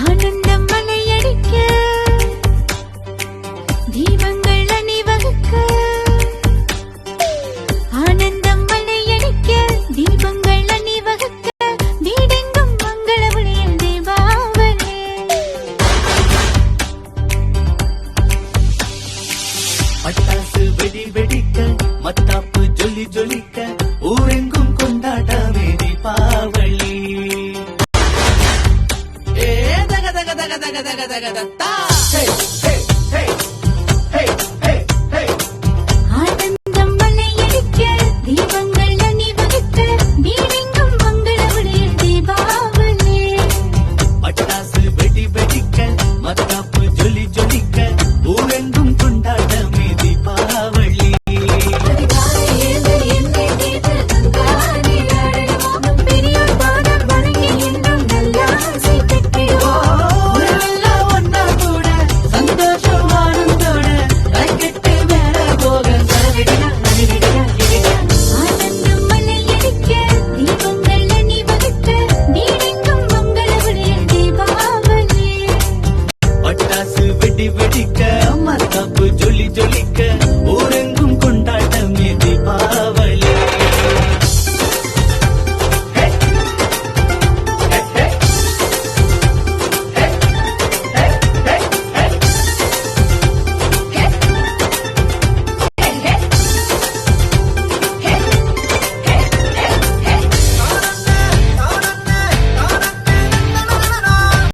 ஆனந்தம் மலையடிக்க தீபங்கள் அணிவகுக்க ஆனந்தம் மலையடிக்க தீபங்கள் அணிவகுக்க வீடெங்கும் மங்கள ஒளியில் தீபாவளி பட்டாசு வெடி வெடிக்க மத்தாப்பு ஜொலி ஜொலிக்க ஊரெங்கும் கொண்டாட்டமே தீபாவளி ஏ தக தக தக தக தக தக தா